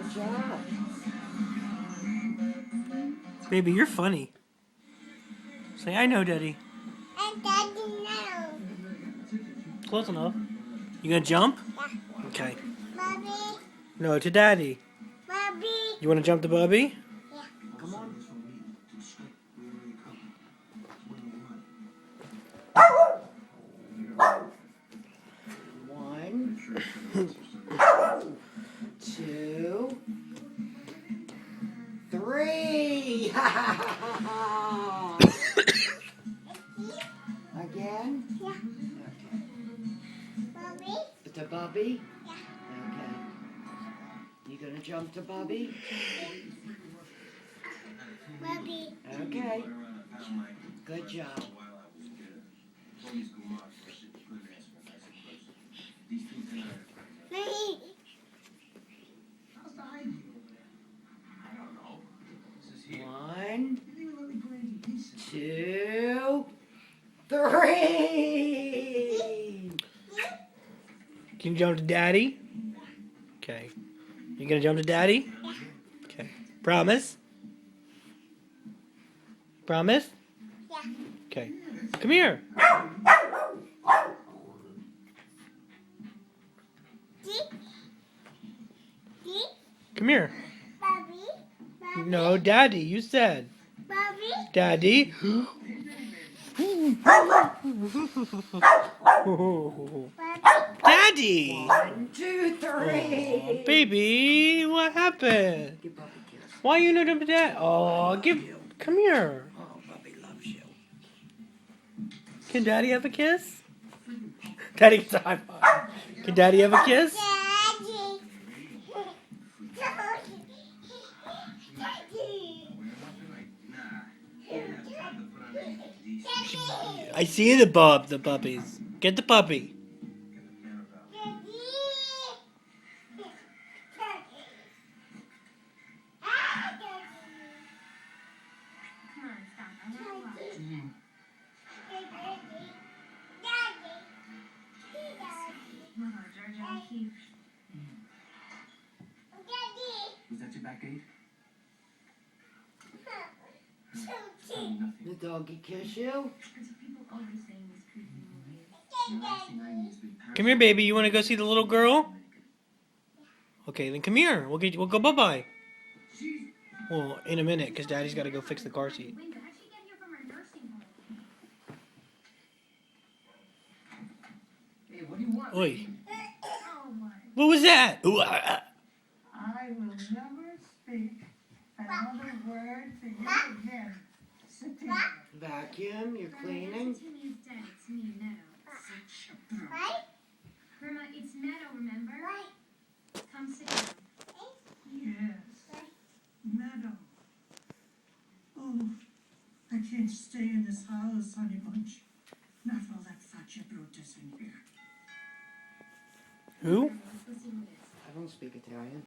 Good job. Baby, you're funny. Say, I know, Daddy. And Daddy knows. Close enough. You gonna jump? Yeah. Okay. Bobby. No, to Daddy. Bobby. You wanna jump to Bubby? Yeah. Come on. One, 2, 3. Again? Yeah. Okay. Bobby. To Bubby? Yeah. Okay. You gonna jump to Bubby? Bobby. Okay. Good job. Hey. 1, 2, 3. Can you jump to Daddy? Okay. You gonna jump to Daddy? Yeah. Okay. Promise? Promise? Yeah. Okay. Come here. See? See? Come here. Bobby. Bobby. No, Daddy, you said. Bobby. Daddy. Bobby. Daddy! 1, 2, 3. Oh, baby, what happened? Give Bubby a kiss. Why you not jump to Dad? Oh, come here. Oh, Bubby loves you. Can Daddy have a kiss? Daddy gets a high five. Can Daddy have a kiss? Daddy. Daddy. I see the puppies. Get the puppy. Was that your backache? The doggy kiss you? Come here, baby. You want to go see the little girl? Okay, then come here. We'll go bye-bye. Well, in a minute, because Daddy's got to go fix the car seat. Hey, what do you want? Oi. What was that? Ooh, I will never speak another word to you again. Sit down. Vacuum, you're cleaning? Grandma, it's Meadow, remember? Come sit down. Yes. Meadow. Oh, I can't stay in this house, honey bunch. Not all that fat you brought us in here. Who? I don't speak Italian.